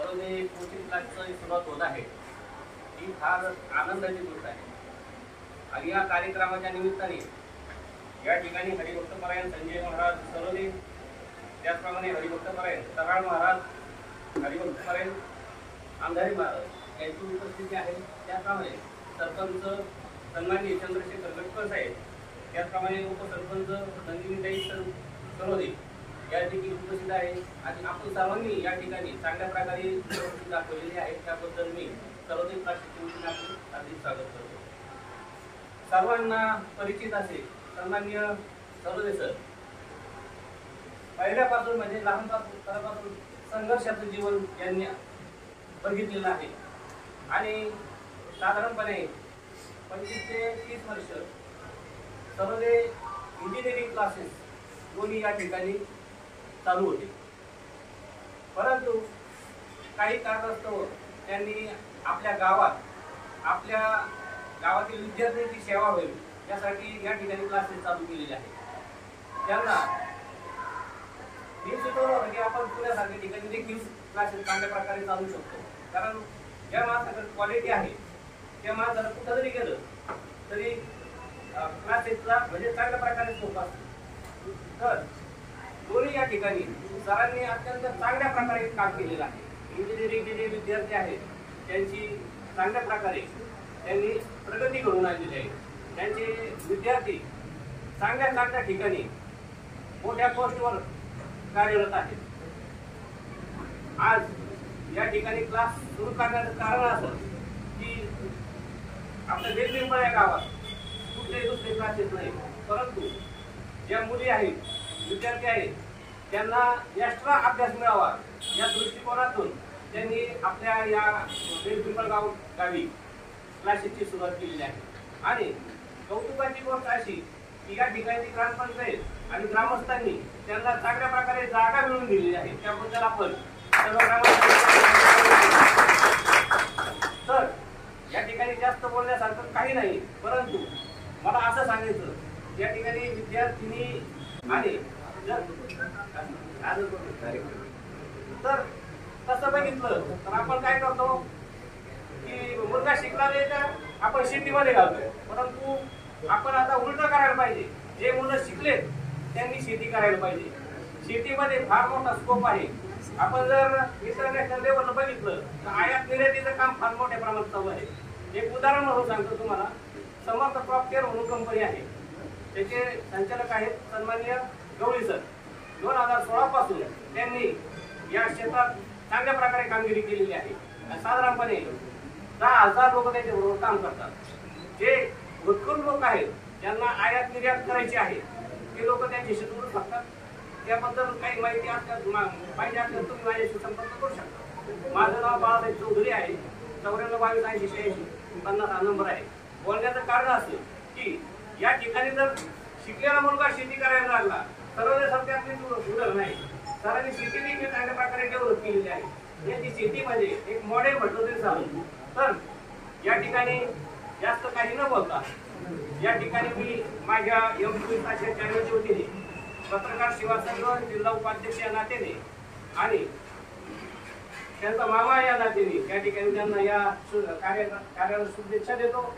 Sarode coaching क्लासची सुरुवात होत आहे ही फार आनंदाची गोष्ट आहे। आणि या कार्यक्रमाच्या निमित्ताने या ठिकाणी हरिभक्तपरायण संजय महाराज सरोदे, त्याचप्रमाणे हरिभक्तपरायण तराळ महाराज, हरिभक्तपरायण अंधारी महाराज यांची उपस्थिती आहे। त्याचप्रमाणे सरपंच सन्माननीय चंद्रशेखर गटकर साहेब, त्याचप्रमाणे उपसरपंच नंदिनीताई सरोदे या ठिकाणी उपस्थित आहे। आणि आपण सर्वांनी या ठिकाणी चांगल्या प्रकारे उपस्थिती दाखवलेली आहे, त्याबद्दल मी सरोदे क्लासचे हार्दिक स्वागत करतो। सर्वांना परिचित असे सन्माननीय सरोदे सर पहिल्यापासून म्हणजे लहानपणापासून संघर्षाचं जीवन यांनी बघितलेलं आहे आणि साधारणपणे 25 ते 30 वर्ष सरोदे इंजिनिअरिंग क्लासेस दोन्ही या ठिकाणी चालू होते। परंतु काही कारणास्तव त्यांनी आपल्या गावातील विद्यार्थ्यांची सेवा होईल यासाठी या ठिकाणी क्लासेस चालू केलेले आहेत। त्यांना मी सुचवलं की आपण पुण्यासारख्या ठिकाणी देखील क्लासेस चांगल्या प्रकारे चालू शकतो, कारण ज्या माणसाकडे क्वालिटी आहे त्या माणसाला कुठं जरी गेलं तरी क्लासेसला म्हणजे चांगल्या प्रकारे स्कोप असतो। तर दोन्ही या ठिकाणी सरांनी अत्यंत चांगल्या प्रकारे काम केलेलं आहे। इंजिनिअरिंगचे जे विद्यार्थी आहेत त्यांची चांगल्या प्रकारे त्यांनी प्रगती घडवून आणलेली आहे। त्यांचे विद्यार्थी चांगल्या ठिकाणी मोठ्या पोस्टवर कार्यरत आहेत। आज या ठिकाणी क्लास सुरू करण्याचं कारण असं की आपल्या वेगवेगळ्या या गावात कुठले दुसरे क्लासेस नाही, परंतु ज्या मुली आहेत, विद्यार्थी आहेत, त्यांना एक्स्ट्रा अभ्यास मिळावा या दृष्टिकोनातून त्यांनी आपल्या या वेगवेगळ्या गावी क्लासेसची सुरुवात केलेली आहे। आणि कौतुकाची गोष्ट अशी की या ठिकाणी ग्रामपंचायत आणि ग्रामस्थांनी त्यांना चांगल्या प्रकारे जागा मिळवून दिलेली आहे, त्याबद्दल आपण सर्व तर या ठिकाणी जास्त बोलण्यासारखं काही नाही, परंतु मला असं सांगायचं या ठिकाणी विद्यार्थिनी आणि तर तसं बघितलं तर आपण काय करतो की मुलगा शिकला नाही तर आपण शेतीमध्ये घालतो, परंतु आपण आता उलट करायला पाहिजे। जे मुलं शिकलेत त्यांनी शेती करायला पाहिजे। शेतीमध्ये फार मोठा स्कोप आहे। आपण जर इंटरनॅशनल लेवलला बघितलं तर आयात निर्यातीचं काम फार मोठ्या प्रमाणात चालू आहे। एक उदाहरण म्हणून सांगतो तुम्हाला, समर्थ क्रॉप केअर म्हणून कंपनी आहे, त्याचे संचालक आहेत सन्माननीय गवळी सर। 2016 पासून त्यांनी या क्षेत्रात चांगल्या प्रकारे कामगिरी केलेली आहे। साधारणपणे 10,000 लोक त्याच्याबरोबर काम करतात। जे भरपूर लोक आहेत ज्यांना आयात निर्यात करायची आहे ते लोक त्यांच्याशी जोडू शकतात। त्याबद्दल काही माहिती पाहिजे असेल तुम्ही माझ्याशी संपर्क करू शकता। माझं नाव बाळासाहेब चौधरी आहे, 942280 हा नंबर आहे। बोलण्याचं कारण असं की या ठिकाणी जर शिकलेला मुलगा शेती करायला लागला सरोदे सर त्यातली सुधार नाही, सरांनी शेती देखील चांगल्या प्रकारे डेव्हलप केलेली आहे। याची शेतीमध्ये एक मॉडेल म्हटलं तरी चालेल। तर या ठिकाणी जास्त काही न बोलता या ठिकाणी मी माझ्या एमपीच्या चॅनलच्या वतीने पत्रकार सेवा संघ जिल्हा उपाध्यक्ष या नात्याने आणि त्यांचा मामा या नात्याने या ठिकाणी त्यांना या कार्याला शुभेच्छा देतो।